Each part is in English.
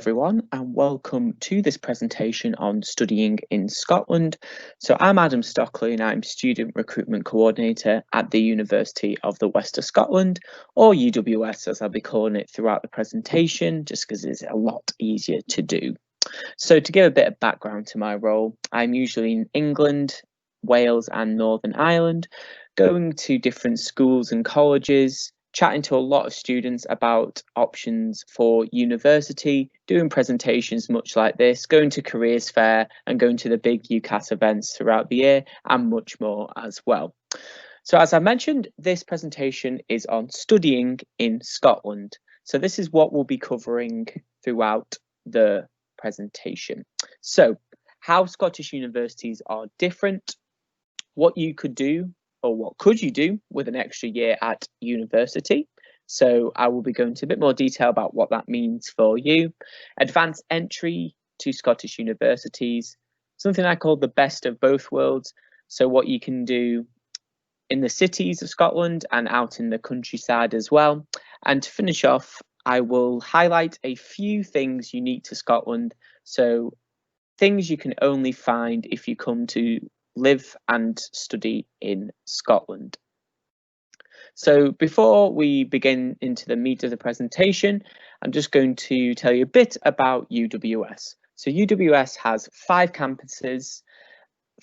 Everyone, and welcome to this presentation on studying in Scotland. So I'm Adam Stockley and I'm Student Recruitment Coordinator at the University of the West of Scotland, or UWS as I'll be calling it throughout the presentation, just because it's a lot easier to do. So to give a bit of background to my role, I'm usually in England, Wales and Northern Ireland, going to different schools and colleges, chatting to a lot of students about options for university, doing presentations much like this, going to careers fair and going to the big UCAS events throughout the year and much more as well. So as I mentioned, this presentation is on studying in Scotland. So this is what we'll be covering throughout the presentation. So how Scottish universities are different, what you could do or what could you do with an extra year at university. So I will be going into a bit more detail about what that means for you. Advanced entry to Scottish universities, something I call the best of both worlds. So what you can do in the cities of Scotland and out in the countryside as well. And to finish off, I will highlight a few things unique to Scotland. So things you can only find if you come to live and study in Scotland. So before we begin into the meat of the presentation, I'm just going to tell you a bit about UWS. So UWS has 5 campuses,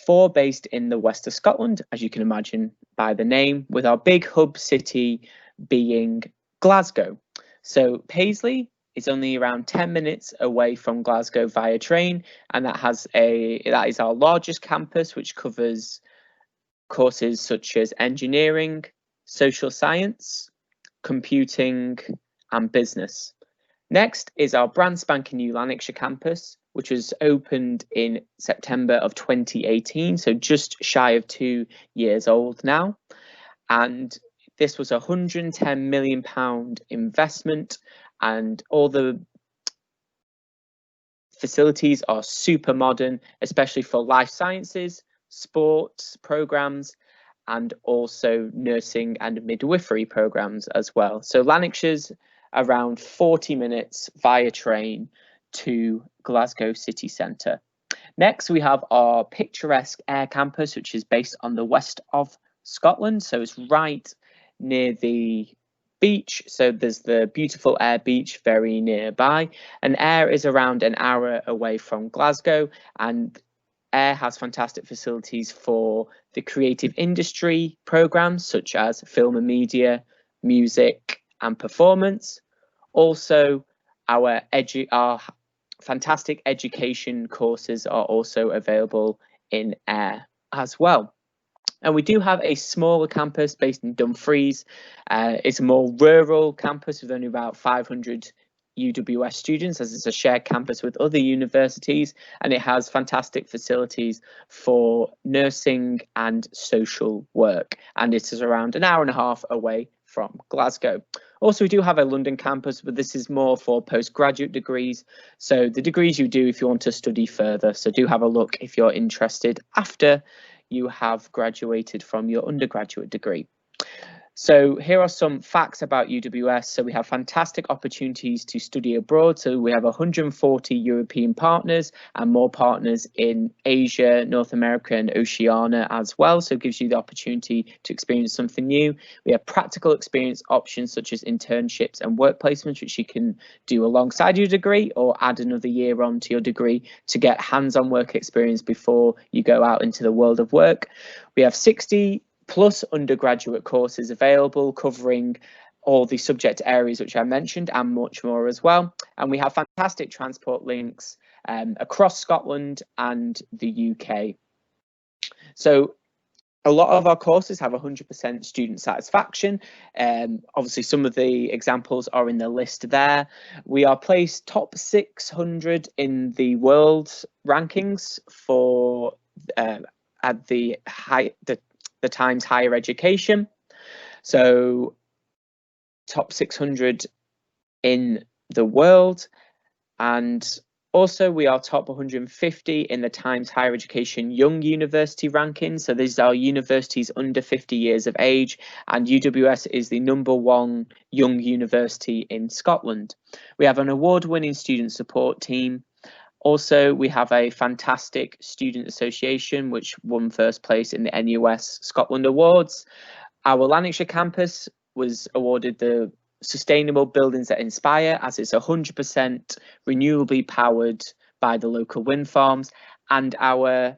4 based in the west of Scotland, as you can imagine by the name, with our big hub city being Glasgow. So Paisley is only around 10 minutes away from Glasgow via train, and that is our largest campus, which covers courses such as engineering, social science, computing and business. Next is our brand spanking new Lanarkshire campus, which was opened in September of 2018, so just shy of 2 years old now. And this was a £110 million investment, and all the facilities are super modern, especially for life sciences, sports programs, and also nursing and midwifery programs as well. So Lanarkshire's around 40 minutes via train to Glasgow city centre. Next, we have our picturesque Ayr campus, which is based on the west of Scotland. So it's right near the beach. So there's the beautiful Ayr beach very nearby. And Ayr is around an hour away from Glasgow. And Ayr has fantastic facilities for the creative industry programs, such as film and media, music and performance. Also, our fantastic education courses are also available in Ayr as well. And we do have a smaller campus based in Dumfries. It's a more rural campus with only about 500 UWS students, as it's a shared campus with other universities, and it has fantastic facilities for nursing and social work, and it is around an hour and a half away from Glasgow. Also, we do have a London campus, but this is more for postgraduate degrees, so the degrees you do if you want to study further. So do have a look if you're interested after you have graduated from your undergraduate degree. So here are some facts about UWS. So we have fantastic opportunities to study abroad. So we have 140 European partners and more partners in Asia, North America and Oceania as well. So it gives you the opportunity to experience something new. We have practical experience options such as internships and work placements, which you can do alongside your degree or add another year on to your degree to get hands-on work experience before you go out into the world of work. We have 60 plus undergraduate courses available covering all the subject areas which I mentioned and much more as well. And we have fantastic transport links across Scotland and the UK. So a lot of our courses have 100% student satisfaction. Obviously, some of the examples are in the list there. We are placed top 600 in the world rankings for at the Times Higher Education. So top 600 in the world, and Also, we are top 150 in the Times Higher Education Young University ranking. So these are universities under 50 years of age, and UWS is the #1 young university in Scotland. We have an award-winning student support team. Also, we have a fantastic student association, which won first place in the NUS Scotland Awards. Our Lanarkshire campus was awarded the Sustainable Buildings That Inspire, as it's 100% renewably powered by the local wind farms, and our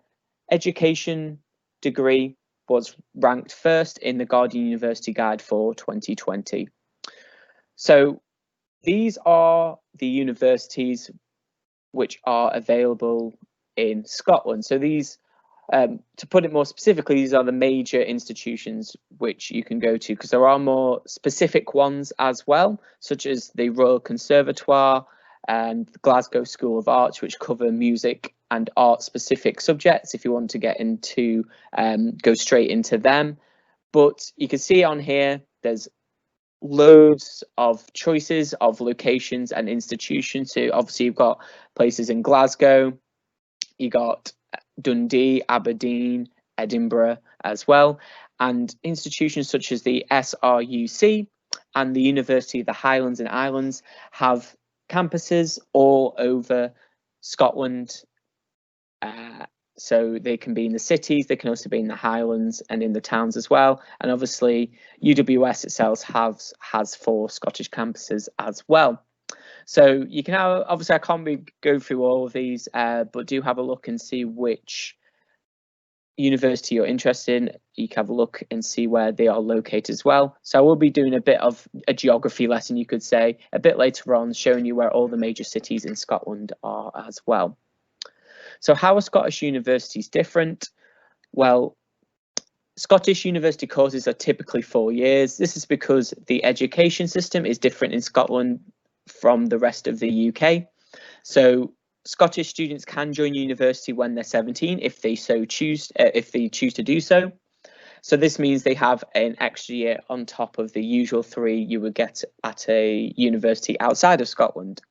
education degree was ranked first in the Guardian University Guide for 2020. So these are the universities which are available in Scotland. So these, to put it more specifically, these are the major institutions which you can go to, because there are more specific ones as well, such as the Royal Conservatoire and the Glasgow School of Arts, which cover music and art specific subjects if you want to get into, go straight into them. But you can see on here, there's loads of choices of locations and institutions. So obviously you've got places in Glasgow, you got Dundee, Aberdeen, Edinburgh as well, and institutions such as the SRUC and the University of the Highlands and Islands have campuses all over Scotland. So they can be in the cities, they can also be in the Highlands and in the towns as well. And obviously UWS itself has 4 Scottish campuses as well. So you can have, obviously I can't go through all of these, but do have a look and see which university you're interested in. You can have a look and see where they are located as well. So I will be doing a bit of a geography lesson, you could say, a bit later on, showing you where all the major cities in Scotland are as well. So how are Scottish universities different? Well, Scottish university courses are typically 4 years. This is because the education system is different in Scotland from the rest of the UK. So Scottish students can join university when they're 17 if they choose to do so. So this means they have an extra year on top of the usual 3 you would get at a university outside of Scotland.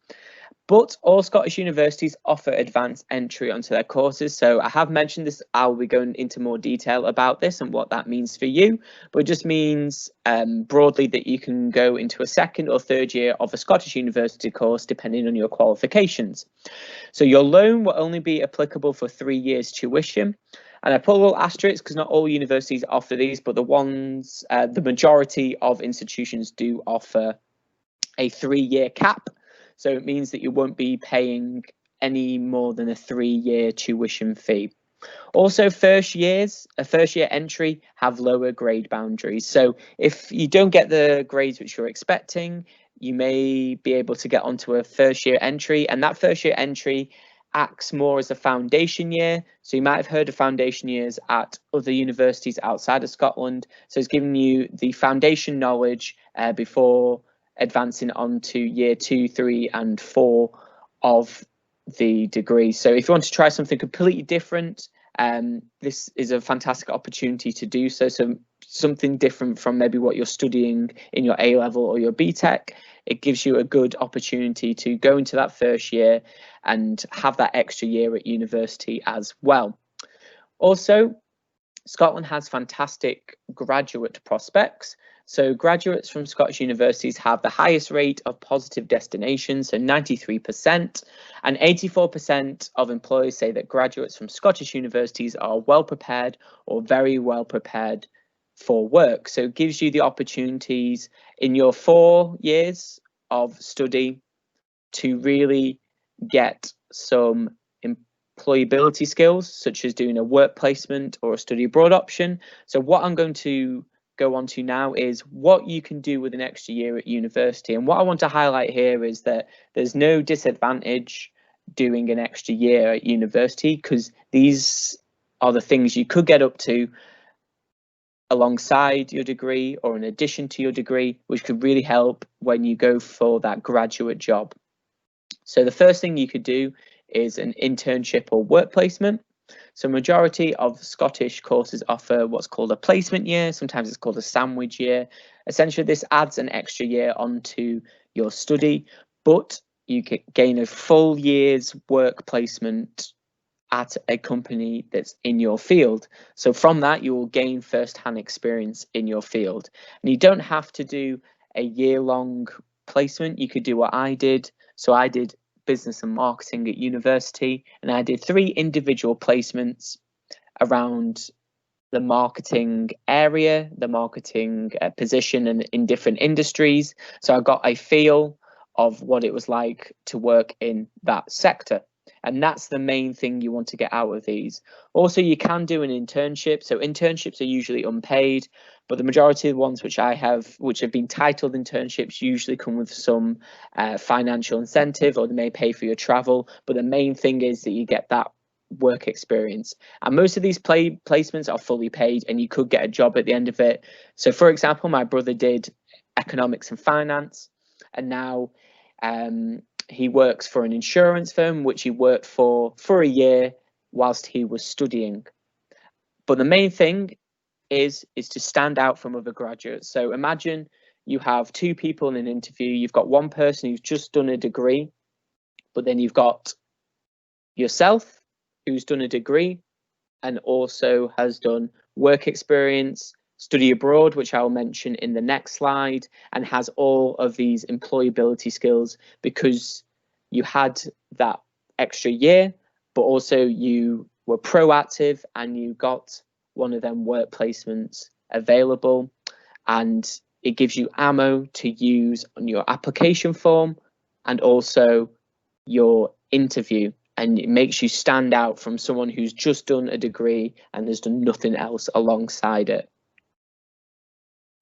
But all Scottish universities offer advanced entry onto their courses. So I have mentioned this, I'll be going into more detail about this and what that means for you. But it just means broadly that you can go into a 2nd or 3rd year of a Scottish university course, depending on your qualifications. So your loan will only be applicable for 3 years tuition. And I put a little asterisk because not all universities offer these, but the majority of institutions do offer a 3-year cap. So it means that you won't be paying any more than a 3-year tuition fee. Also, a first year entry have lower grade boundaries. So if you don't get the grades which you're expecting, you may be able to get onto a first year entry, and that first year entry acts more as a foundation year. So you might have heard of foundation years at other universities outside of Scotland. So it's giving you the foundation knowledge before advancing on to year 2, 3 and 4 of the degree. So if you want to try something completely different, this is a fantastic opportunity to do so. So something different from maybe what you're studying in your A-level or your BTEC. It gives you a good opportunity to go into that first year and have that extra year at university as well. Also, Scotland has fantastic graduate prospects. So graduates from Scottish universities have the highest rate of positive destinations, so 93%, and 84% of employers say that graduates from Scottish universities are well prepared or very well prepared for work. So it gives you the opportunities in your 4 years of study to really get some employability skills, such as doing a work placement or a study abroad option. So what I'm going to go on to now is what you can do with an extra year at university. And what I want to highlight here is that there's no disadvantage doing an extra year at university, because these are the things you could get up to alongside your degree or in addition to your degree, which could really help when you go for that graduate job. So the first thing you could do is an internship or work placement. So majority of Scottish courses offer what's called a placement year. Sometimes it's called a sandwich year. Essentially, this adds an extra year onto your study, but you gain a full year's work placement at a company that's in your field. So from that, you will gain first-hand experience in your field. And you don't have to do a year-long placement. You could do what I did. So I did business and marketing at university, and I did 3 individual placements around the marketing area, the marketing position, and in different industries. So I got a feel of what it was like to work in that sector. And that's the main thing you want to get out of these. Also, you can do an internship. So internships are usually unpaid, but the majority of the ones which have been titled internships, usually come with some financial incentive, or they may pay for your travel. But the main thing is that you get that work experience. And most of these placements are fully paid, and you could get a job at the end of it. So for example, my brother did economics and finance, and now he works for an insurance firm, which he worked for a year whilst he was studying. But the main thing is to stand out from other graduates. So imagine you have 2 people in an interview. You've got one person who's just done a degree, but then you've got yourself who's done a degree and also has done work experience, study abroad, which I'll mention in the next slide, and has all of these employability skills because you had that extra year, but also you were proactive and you got one of them work placements available, and it gives you ammo to use on your application form and also your interview, and it makes you stand out from someone who's just done a degree and has done nothing else alongside it.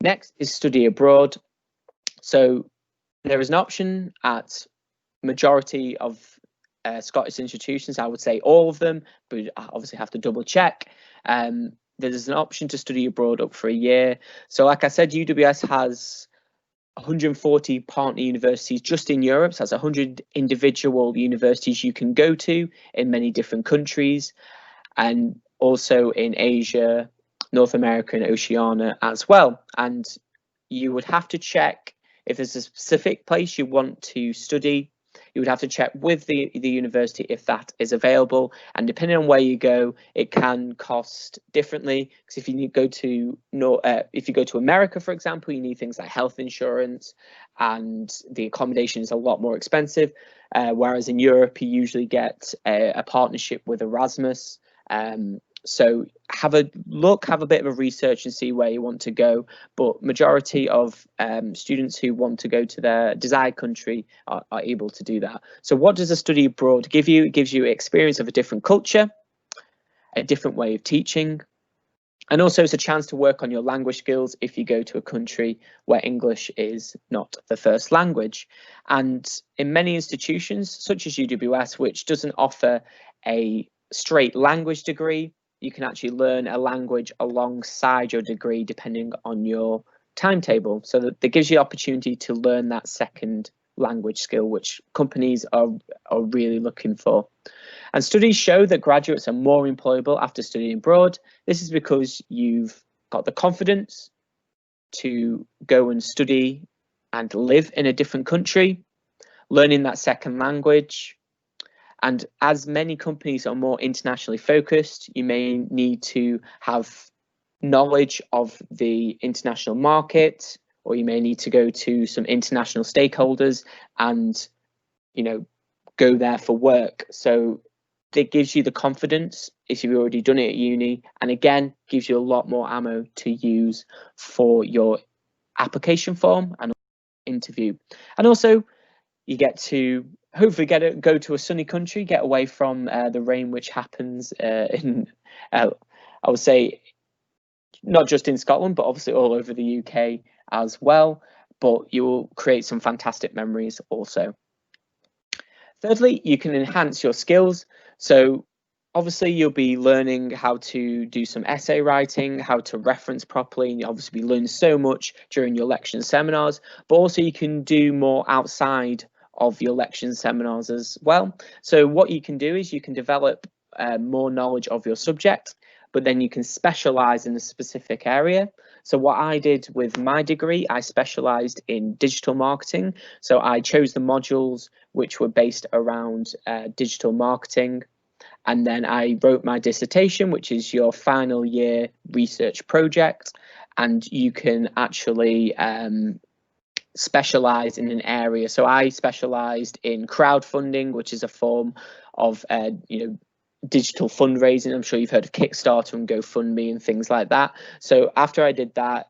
Next is study abroad. So there is an option at majority of Scottish institutions, I would say all of them, but I obviously have to double check. There's an option to study abroad up for a year. So like I said, UWS has 140 partner universities just in Europe. So that's 100 individual universities you can go to in many different countries, and also in Asia, North America, and Oceania as well. And you would have to check if there's a specific place you want to study. You would have to check with the university if that is available, and depending on where you go, it can cost differently. Because if you go to America, for example, you need things like health insurance, and the accommodation is a lot more expensive. Whereas in Europe, you usually get a partnership with Erasmus. So have a look, have a bit of a research and see where you want to go. But majority of students who want to go to their desired country are able to do that. So what does a study abroad give you? It gives you experience of a different culture, a different way of teaching, and also it's a chance to work on your language skills if you go to a country where English is not the first language. And in many institutions, such as UWS, which doesn't offer a straight language degree, you can actually learn a language alongside your degree depending on your timetable. So that gives you the opportunity to learn that second language skill, which companies are really looking for. And studies show that graduates are more employable after studying abroad. This is because you've got the confidence to go and study and live in a different country, learning that second language. And as many companies are more internationally focused, you may need to have knowledge of the international market, or you may need to go to some international stakeholders and, go there for work. So it gives you the confidence if you've already done it at uni, and again, gives you a lot more ammo to use for your application form and interview. And also, you get to hopefully go to a sunny country, get away from the rain which happens in, I would say, not just in Scotland, but obviously all over the UK as well. But you will create some fantastic memories also. Thirdly, you can enhance your skills. So obviously you'll be learning how to do some essay writing, how to reference properly, and you'll obviously be learning so much during your lecture and seminars, but also you can do more outside of your lecture and seminars as well. So what you can do is you can develop more knowledge of your subject, but then you can specialize in a specific area. So what I did with my degree, I specialised in digital marketing. So I chose the modules which were based around digital marketing. And then I wrote my dissertation, which is your final year research project. And you can actually specialise in an area. So I specialised in crowdfunding, which is a form of digital fundraising. I'm sure you've heard of Kickstarter and GoFundMe and things like that. So after I did that,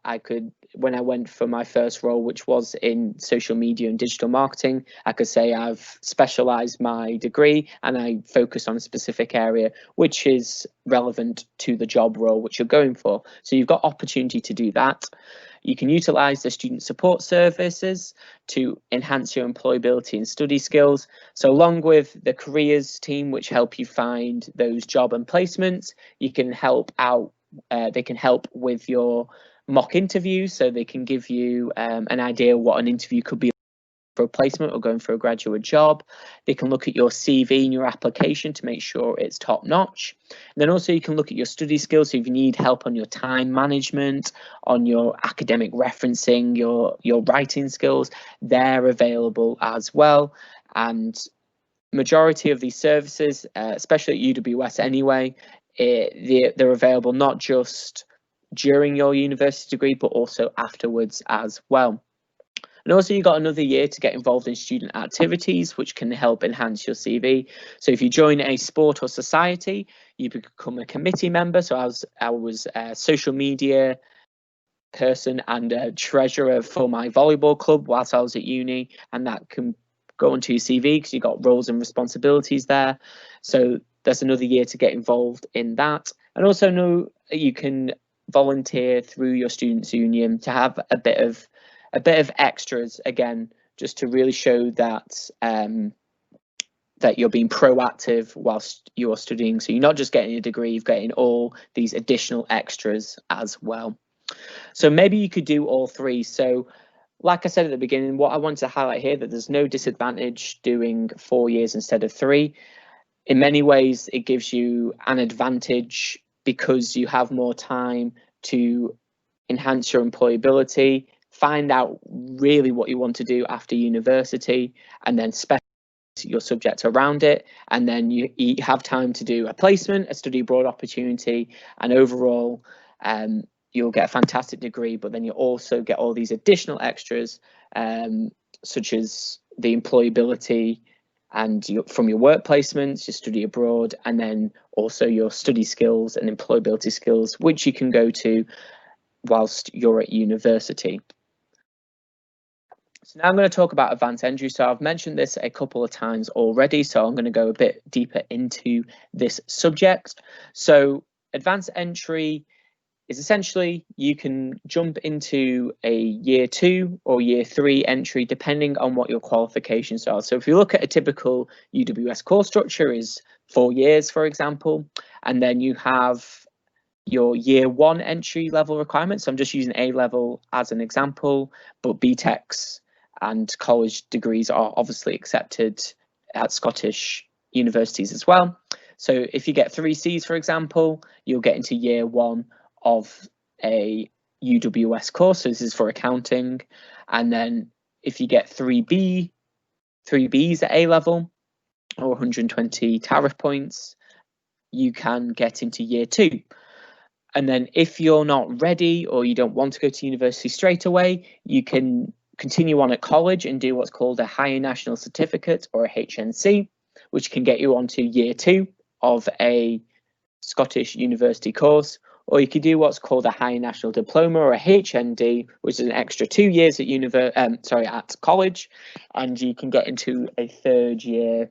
when I went for my first role, which was in social media and digital marketing, I could say I've specialised my degree and I focus on a specific area which is relevant to the job role which you're going for. So you've got opportunity to do that. You can utilise the student support services to enhance your employability and study skills. So along with the careers team, which help you find those job and placements, you can help out. They can help with your mock interviews, so they can give you an idea what an interview could be for a placement or going for a graduate job. They can look at your CV and your application to make sure it's top notch. And then also you can look at your study skills. So if you need help on your time management, on your academic referencing, your writing skills, they're available as well. And majority of these services, especially at UWS anyway, they're available not just during your university degree, but also afterwards as well. And also you've got another year to get involved in student activities, which can help enhance your CV. So if you join a sport or society, you become a committee member. So I was a social media person and a treasurer for my volleyball club whilst I was at uni, and that can go onto your CV because you've got roles and responsibilities there. So there's another year to get involved in that. And also know you can volunteer through your students' union to have a bit of extras, again, just to really show that that you're being proactive whilst you're studying. So you're not just getting a degree, you're getting all these additional extras as well. So maybe you could do all three. So like I said at the beginning, what I wanted to highlight here, that there's no disadvantage doing 4 years instead of 3. In many ways, it gives you an advantage because you have more time to enhance your employability, find out really what you want to do after university, and then specialize your subject around it. And then you have time to do a placement, a study abroad opportunity, and overall you'll get a fantastic degree, but then you also get all these additional extras, such as the employability and from your work placements, your study abroad, and then also your study skills and employability skills, which you can go to whilst you're at university. So now I'm going to talk about advanced entry. So I've mentioned this a couple of times already, so I'm going to go a bit deeper into this subject. So advanced entry is essentially you can jump into a year 2 or year 3 entry depending on what your qualifications are. So if you look at a typical UWS course structure is 4 years, for example, and then you have your year 1 entry level requirements. So I'm just using A level as an example, but BTECs and college degrees are obviously accepted at Scottish universities as well. So if you get 3 Cs, for example, you'll get into year 1 of a UWS course. So this is for accounting. And then if you get 3 Bs at A level or 120 tariff points, you can get into year 2. And then if you're not ready or you don't want to go to university straight away, you can continue on at college and do what's called a Higher National Certificate or a HNC, which can get you onto year 2 of a Scottish university course. Or you could do what's called a Higher National Diploma or a HND, which is an extra 2 years at college, and you can get into a 3rd year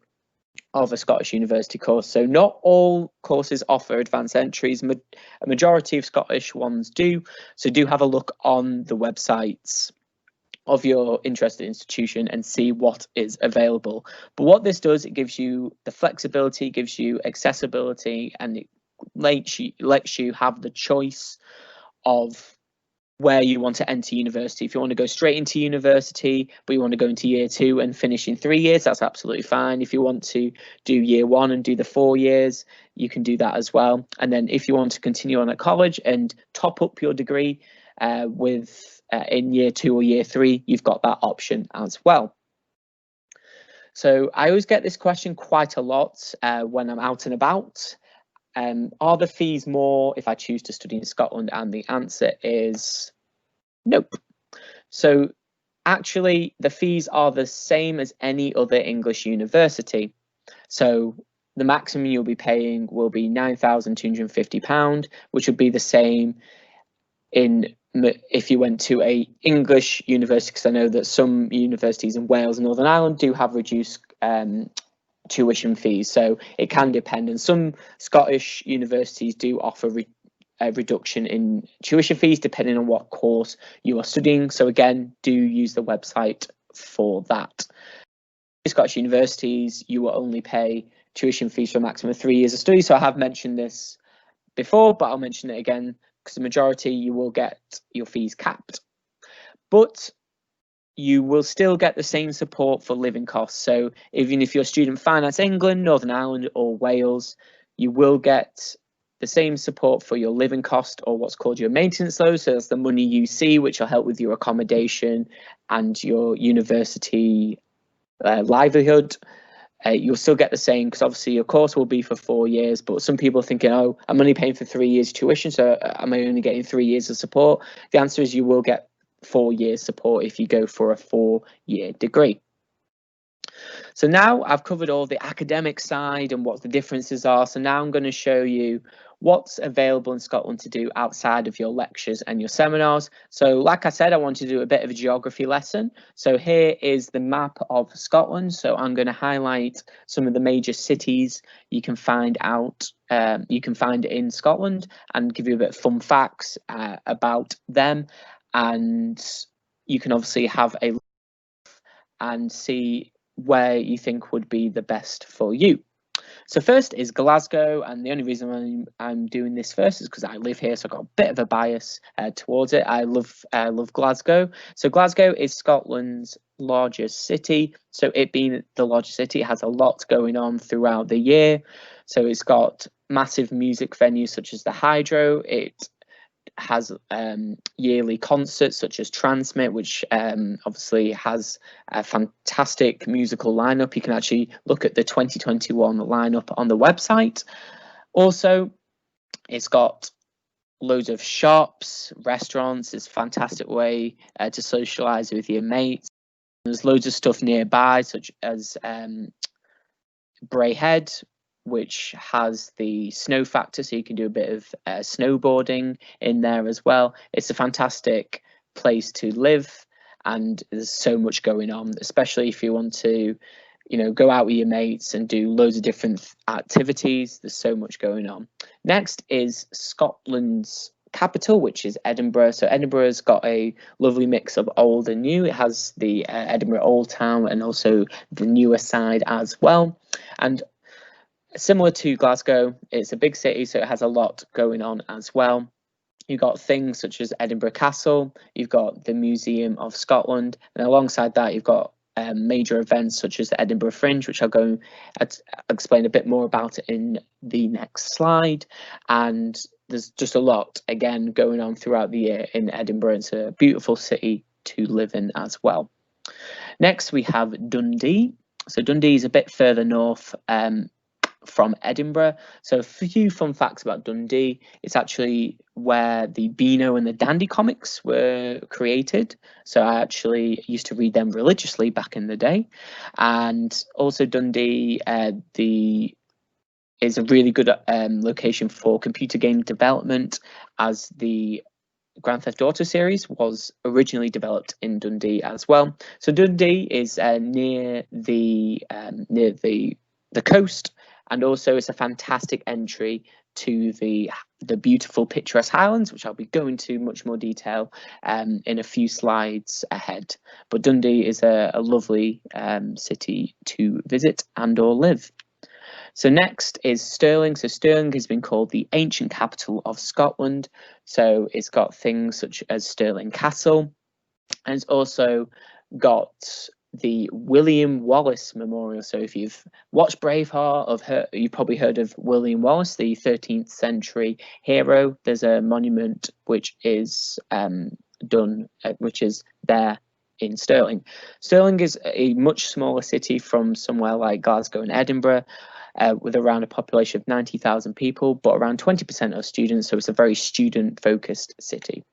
of a Scottish university course. So not all courses offer advanced entries. A majority of Scottish ones do. So do have a look on the websites of your interested institution and see what is available. But what this does, it gives you the flexibility, gives you accessibility, and it lets you have the choice of where you want to enter university. If you want to go straight into university, but you want to go into year 2 and finish in 3 years, that's absolutely fine. If you want to do year 1 and do the 4 years, you can do that as well. And then if you want to continue on at college and top up your degree, in year 2 or year 3, you've got that option as well. So I always get this question quite a lot when I'm out and about. Are the fees more if I choose to study in Scotland? And the answer is nope. So actually, the fees are the same as any other English university. So the maximum you'll be paying will be £9,250, which would be the same if you went to a English university, because I know that some universities in Wales and Northern Ireland do have reduced tuition fees, so it can depend. And some Scottish universities do offer a reduction in tuition fees depending on what course you are studying. So again, do use the website for that. In Scottish universities, you will only pay tuition fees for a maximum of 3 years of study. So I have mentioned this before, but I'll mention it again, because the majority you will get your fees capped. But you will still get the same support for living costs. So even if you're Student Finance England, Northern Ireland or Wales, you will get the same support for your living cost, or what's called your maintenance load. So that's the money you see, which will help with your accommodation and your university livelihood. You'll still get the same, because obviously your course will be for 4 years, but some people are thinking, oh, I'm only paying for 3 years tuition, so am I only getting 3 years of support? The answer is you will get 4 years support if you go for a 4-year degree. So now I've covered all the academic side and what the differences are. So now I'm going to show you what's available in Scotland to do outside of your lectures and your seminars. So like I said, I want to do a bit of a geography lesson. So here is the map of Scotland. So I'm going to highlight some of the major cities you can find in Scotland, and give you a bit of fun facts about them. And you can obviously have a look and see where you think would be the best for you. So first is Glasgow, and the only reason I'm doing this first is because I live here, so I've got a bit of a bias towards it. I love Glasgow. So Glasgow is Scotland's largest city. So it being the largest city, it has a lot going on throughout the year. So it's got massive music venues such as the Hydro. It has yearly concerts such as Transmit, which obviously has a fantastic musical lineup. You can actually look at the 2021 lineup on the website. Also, it's got loads of shops, restaurants. It's a fantastic way to socialise with your mates. There's loads of stuff nearby, such as Braehead, which has the snow factor, so you can do a bit of snowboarding in there as well. It's a fantastic place to live, and there's so much going on, especially if you want to, go out with your mates and do loads of different activities. There's so much going on. Next is Scotland's capital, which is Edinburgh. So Edinburgh's got a lovely mix of old and new. It has the Edinburgh Old Town and also the newer side as well. And similar to Glasgow, it's a big city, so it has a lot going on as well. You've got things such as Edinburgh Castle, you've got the Museum of Scotland, and alongside that you've got major events such as the Edinburgh Fringe, which I'll go and explain a bit more about in the next slide. And there's just a lot, again, going on throughout the year in Edinburgh. It's a beautiful city to live in as well. Next, we have Dundee. So Dundee is a bit further north from Edinburgh. So a few fun facts about Dundee. It's actually where the Beano and the Dandy comics were created. So I actually used to read them religiously back in the day. And also Dundee is a really good location for computer game development, as the Grand Theft Auto series was originally developed in Dundee as well. So Dundee is near the coast, and also it's a fantastic entry to the beautiful picturesque Highlands, which I'll be going to much more detail in a few slides ahead. But Dundee is a lovely city to visit and or live. So next is Stirling. So Stirling has been called the ancient capital of Scotland. So it's got things such as Stirling Castle, and it's also got the William Wallace Memorial. So if you've watched Braveheart, you've probably heard of William Wallace, the 13th century hero. There's a monument which is which is there in Stirling. Stirling is a much smaller city from somewhere like Glasgow and Edinburgh, with around a population of 90,000 people, but around 20% are students, so it's a very student-focused city.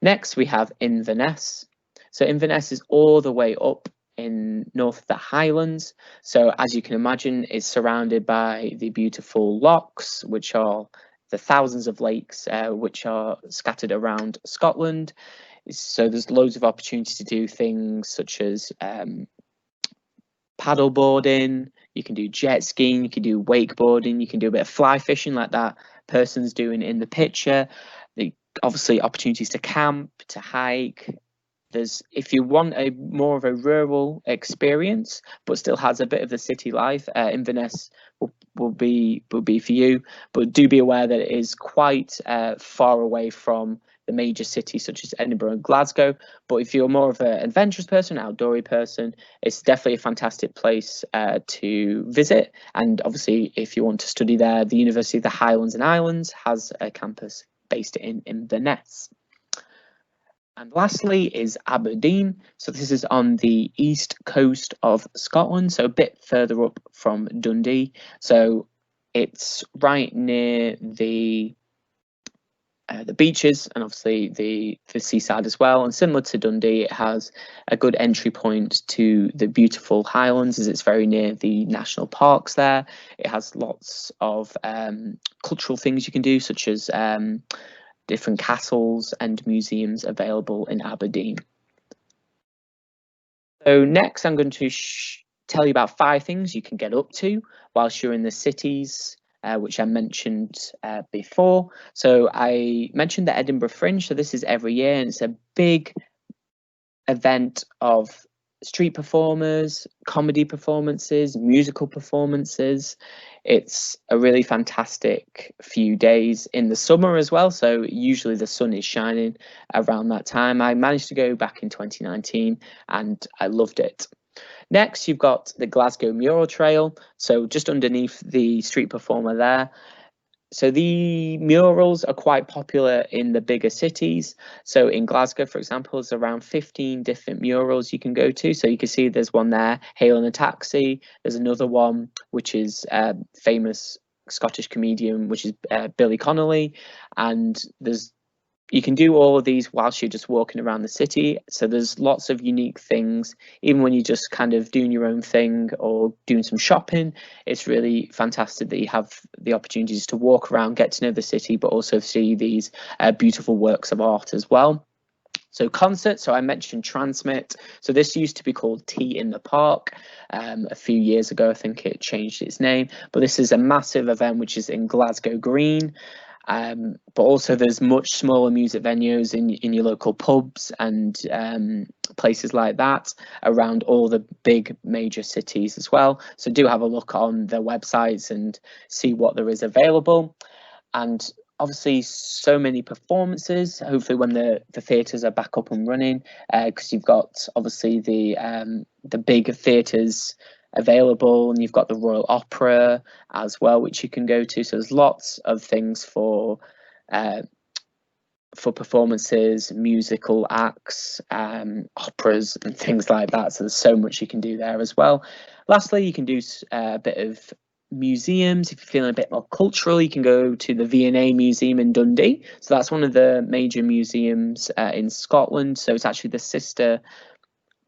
Next, we have Inverness. So Inverness is all the way up in north of the Highlands. So as you can imagine, it's surrounded by the beautiful lochs, which are the thousands of lakes which are scattered around Scotland. So there's loads of opportunity to do things such as paddleboarding, you can do jet skiing, you can do wakeboarding, you can do a bit of fly fishing like that person's doing in the picture. Obviously opportunities to camp, to hike. If you want a more of a rural experience but still has a bit of the city life, Inverness will be for you, but do be aware that it is quite far away from the major cities such as Edinburgh and Glasgow. But if you're more of an adventurous person, outdoorsy person, it's definitely a fantastic place to visit. And obviously, if you want to study there, the University of the Highlands and Islands has a campus based in Inverness. And lastly is Aberdeen. So this is on the east coast of Scotland, so a bit further up from Dundee. So it's right near the beaches and obviously the seaside as well. And similar to Dundee, it has a good entry point to the beautiful Highlands, as it's very near the national parks there. It has lots of cultural things you can do, such as different castles and museums available in Aberdeen. So next I'm going to tell you about 5 things you can get up to whilst you're in the cities, which I mentioned before. So I mentioned the Edinburgh Fringe, so this is every year, and it's a big event of street performers, comedy performances, musical performances. It's a really fantastic few days in the summer as well, so usually the sun is shining around that time. I managed to go back in 2019 and I loved it. Next, you've got the Glasgow Mural Trail, so just underneath the street performer there. So the murals are quite popular in the bigger cities. So in Glasgow, for example, there's around 15 different murals you can go to. So you can see there's one there, Hail in a Taxi. There's another one, which is famous Scottish comedian, which is Billy Connolly. And you can do all of these whilst you're just walking around the city. So there's lots of unique things, even when you're just kind of doing your own thing or doing some shopping. It's really fantastic that you have the opportunities to walk around, get to know the city, but also see these beautiful works of art as well. So concerts, so I mentioned Transmit. So this used to be called Tea in the Park. A few years ago, I think it changed its name. But this is a massive event which is in Glasgow Green. But also there's much smaller music venues in your local pubs and places like that around all the big major cities as well. So do have a look on their websites and see what there is available. And obviously so many performances, hopefully when the theatres are back up and running, because you've got obviously the big theatres available, and you've got the Royal Opera as well, which you can go to. So there's lots of things for performances, musical acts, operas and things like that. So there's so much you can do there as well. Lastly, you can do a bit of museums. If you're feeling a bit more cultural, you can go to the V&A Museum in Dundee. So that's one of the major museums in Scotland. So it's actually the sister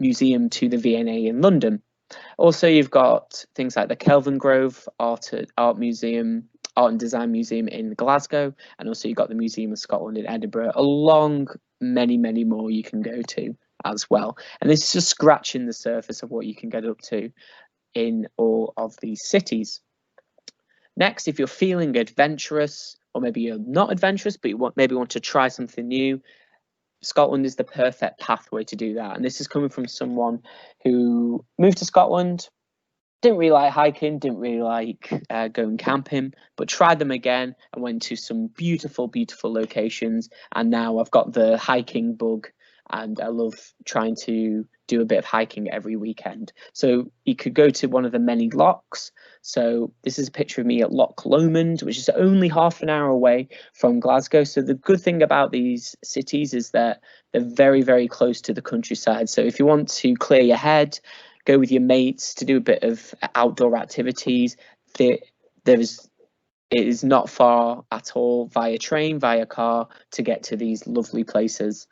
museum to the V&A in London. Also, you've got things like the Kelvingrove Art and Design Museum in Glasgow, and also you've got the Museum of Scotland in Edinburgh, along many more you can go to as well. And this is just scratching the surface of what you can get up to in all of these cities. Next, if you're feeling adventurous, or maybe you're not adventurous but you maybe want to try something new, Scotland is the perfect pathway to do that. And this is coming from someone who moved to Scotland, didn't really like hiking, didn't really like going camping, but tried them again and went to some beautiful locations. And now I've got the hiking bug and I love trying to do a bit of hiking every weekend. So you could go to one of the many lochs. So this is a picture of me at Loch Lomond, which is only half an hour away from Glasgow. So the good thing about these cities is that they're very, very close to the countryside. So if you want to clear your head, go with your mates to do a bit of outdoor activities, it is not far at all via train, via car to get to these lovely places.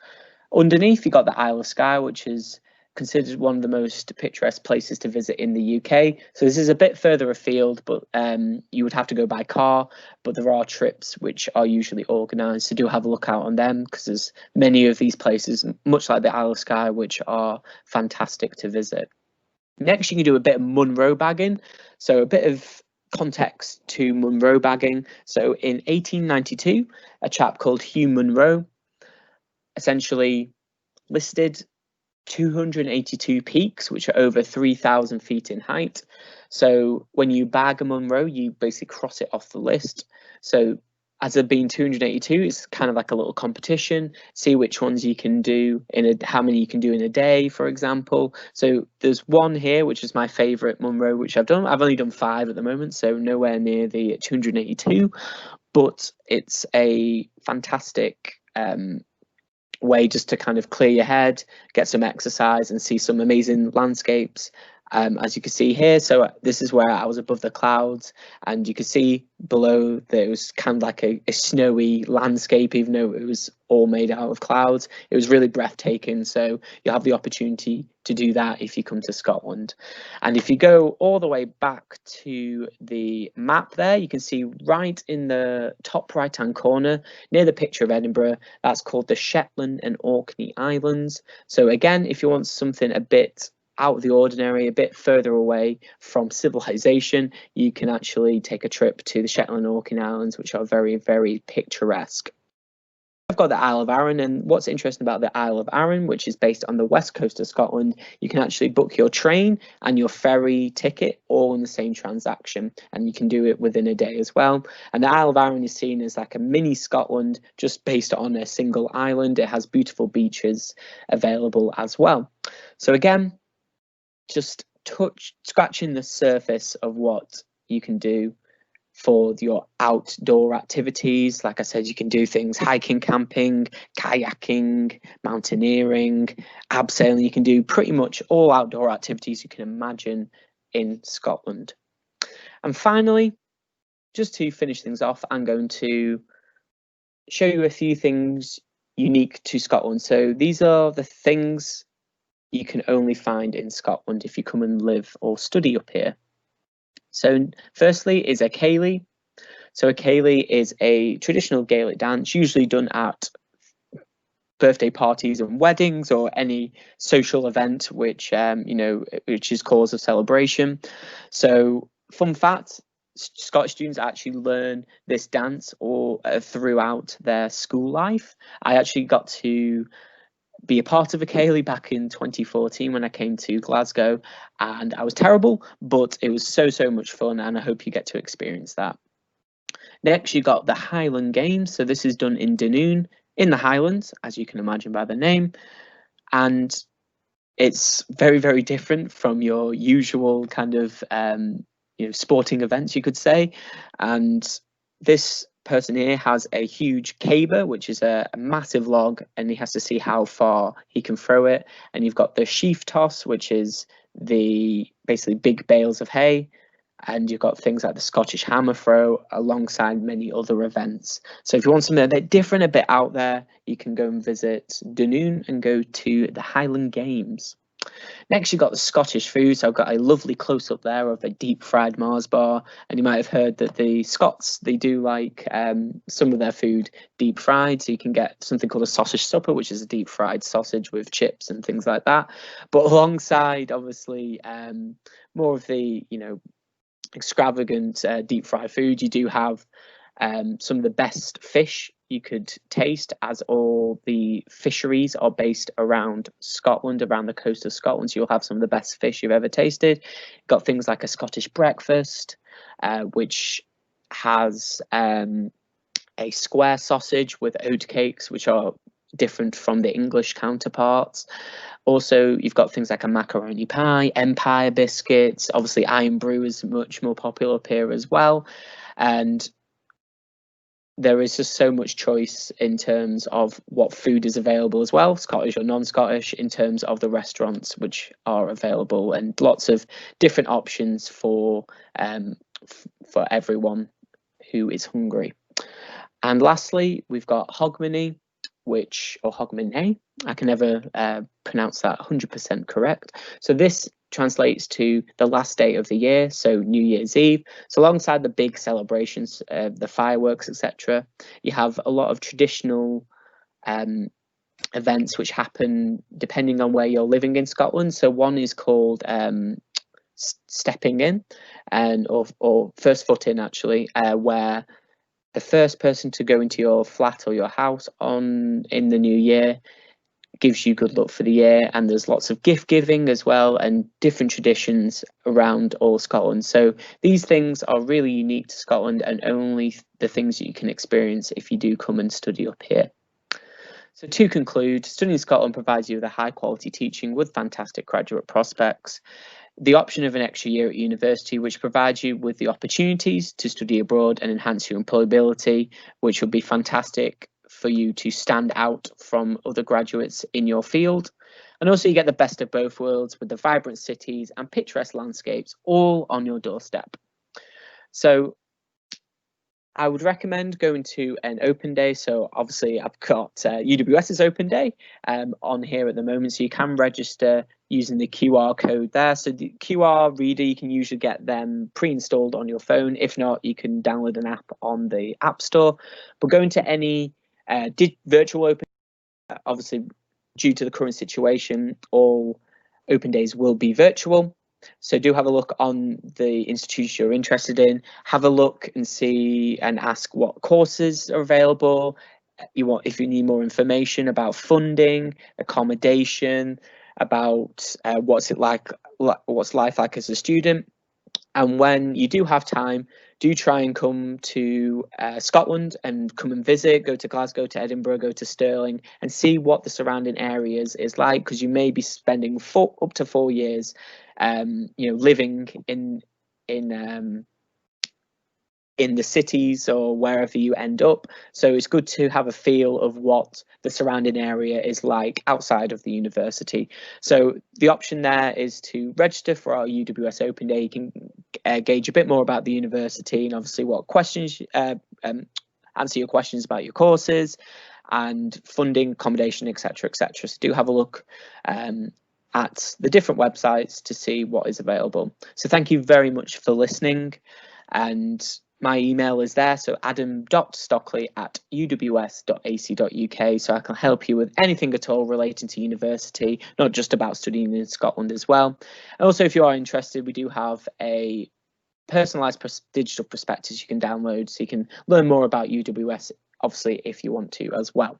Underneath, you've got the Isle of Skye, which is considered one of the most picturesque places to visit in the UK. So this is a bit further afield, but you would have to go by car, but there are trips which are usually organised, so do have a look out on them, because there's many of these places, much like the Isle of Skye, which are fantastic to visit. Next, you can do a bit of Munro bagging. So a bit of context to Munro bagging. So in 1892, a chap called Hugh Munro essentially listed 282 peaks, which are over 3,000 feet in height. So when you bag a Munro, you basically cross it off the list. So as there being 282, it's kind of like a little competition, see which ones you can do how many you can do in a day, for example. So there's one here, which is my favorite Munro, which I've done. I've only done 5 at the moment, so nowhere near the 282, but it's a fantastic way just to kind of clear your head, get some exercise and see some amazing landscapes. As you can see here, so this is where I was above the clouds, and you can see below that it was kind of like a snowy landscape, even though it was all made out of clouds. It was really breathtaking, so you'll have the opportunity to do that if you come to Scotland. And if you go all the way back to the map there, you can see right in the top right hand corner near the picture of Edinburgh, that's called the Shetland and Orkney Islands. So again, if you want something a bit out of the ordinary, a bit further away from civilization, you can actually take a trip to the Shetland and Orkney Islands, which are very, very picturesque. I've got the Isle of Arran, and what's interesting about the Isle of Arran, which is based on the west coast of Scotland, you can actually book your train and your ferry ticket all in the same transaction, and you can do it within a day as well. And the Isle of Arran is seen as like a mini Scotland, just based on a single island. It has beautiful beaches available as well. So again, just scratching the surface of what you can do for your outdoor activities. Like I said, you can do things hiking, camping, kayaking, mountaineering, abseiling. You can do pretty much all outdoor activities you can imagine in Scotland. And finally, just to finish things off, I'm going to show you a few things unique to Scotland. So these are the things you can only find in Scotland if you come and live or study up here. So firstly is a ceilidh. So a ceilidh is a traditional Gaelic dance, usually done at birthday parties and weddings or any social event which which is cause of celebration. So fun fact, Scottish students actually learn this dance throughout their school life. I actually got to be a part of a ceilidh back in 2014 when I came to Glasgow, and I was terrible, but it was so much fun, and I hope you get to experience that. Next, you got the Highland Games. So this is done in Dunoon in the Highlands, as you can imagine by the name, and it's very, very different from your usual kind of sporting events, you could say. And this person here has a huge caber, which is a massive log, and he has to see how far he can throw it. And you've got the sheaf toss, which is the basically big bales of hay, and you've got things like the Scottish hammer throw alongside many other events. So if you want something a bit different, a bit out there, you can go and visit Dunoon and go to the Highland Games. Next, you've got the Scottish food. So I've got a lovely close-up there of a deep-fried Mars bar, and you might have heard that the Scots, they do like some of their food deep-fried, so you can get something called a sausage supper, which is a deep-fried sausage with chips and things like that. But alongside, obviously, more of the, extravagant deep-fried food, you do have some of the best fish you could taste, as all the fisheries are based around Scotland, around the coast of Scotland. So you'll have some of the best fish you've ever tasted. Got things like a Scottish breakfast, which has a square sausage with oat cakes, which are different from the English counterparts. Also, you've got things like a macaroni pie, Empire biscuits. Obviously, Iron Brew is much more popular up here as well. And there is just so much choice in terms of what food is available as well, Scottish or non-Scottish, in terms of the restaurants which are available, and lots of different options for everyone who is hungry. And lastly, we've got Hogmanay, or Hogmanay, I can never pronounce that 100% correct. So this translates to the last day of the year, so New Year's Eve. So alongside the big celebrations, the fireworks, etc., you have a lot of traditional events which happen depending on where you're living in Scotland. So one is called stepping in, or first foot in, actually, where the first person to go into your flat or your house in the new year gives you good luck for the year. And there's lots of gift giving as well, and different traditions around all Scotland. So these things are really unique to Scotland, and only the things that you can experience if you do come and study up here. So to conclude, studying in Scotland provides you with a high quality teaching with fantastic graduate prospects, the option of an extra year at university, which provides you with the opportunities to study abroad and enhance your employability, which will be fantastic for you to stand out from other graduates in your field. And also you get the best of both worlds with the vibrant cities and picturesque landscapes all on your doorstep. So I would recommend going to an open day. So obviously I've got UWS's open day on here at the moment. So you can register using the QR code there. So the QR reader, you can usually get them pre-installed on your phone. If not, you can download an app on the App Store. But going to any virtual open, obviously due to the current situation, all open days will be virtual. So do have a look on the institutes you're interested in, have a look and see and ask what courses are available. If you need more information about funding, accommodation, about what's life like as a student. And when you do have time, do try and come to Scotland and come and visit, go to Glasgow, to Edinburgh, go to Stirling, and see what the surrounding areas is like, because you may be spending up to 4 years living in the cities or wherever you end up. So it's good to have a feel of what the surrounding area is like outside of the university. So the option there is to register for our UWS Open Day. You can gauge a bit more about the university and obviously what questions, answer your questions about your courses and funding, accommodation, etc., etc. So do have a look at the different websites to see what is available. So thank you very much for listening, and my email is there, so adam.stockley@uws.ac.uk, so I can help you with anything at all relating to university, not just about studying in Scotland as well. And also, if you are interested, we do have a personalised digital prospectus you can download, so you can learn more about UWS, obviously, if you want to as well.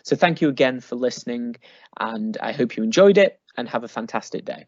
So thank you again for listening, and I hope you enjoyed it, and have a fantastic day.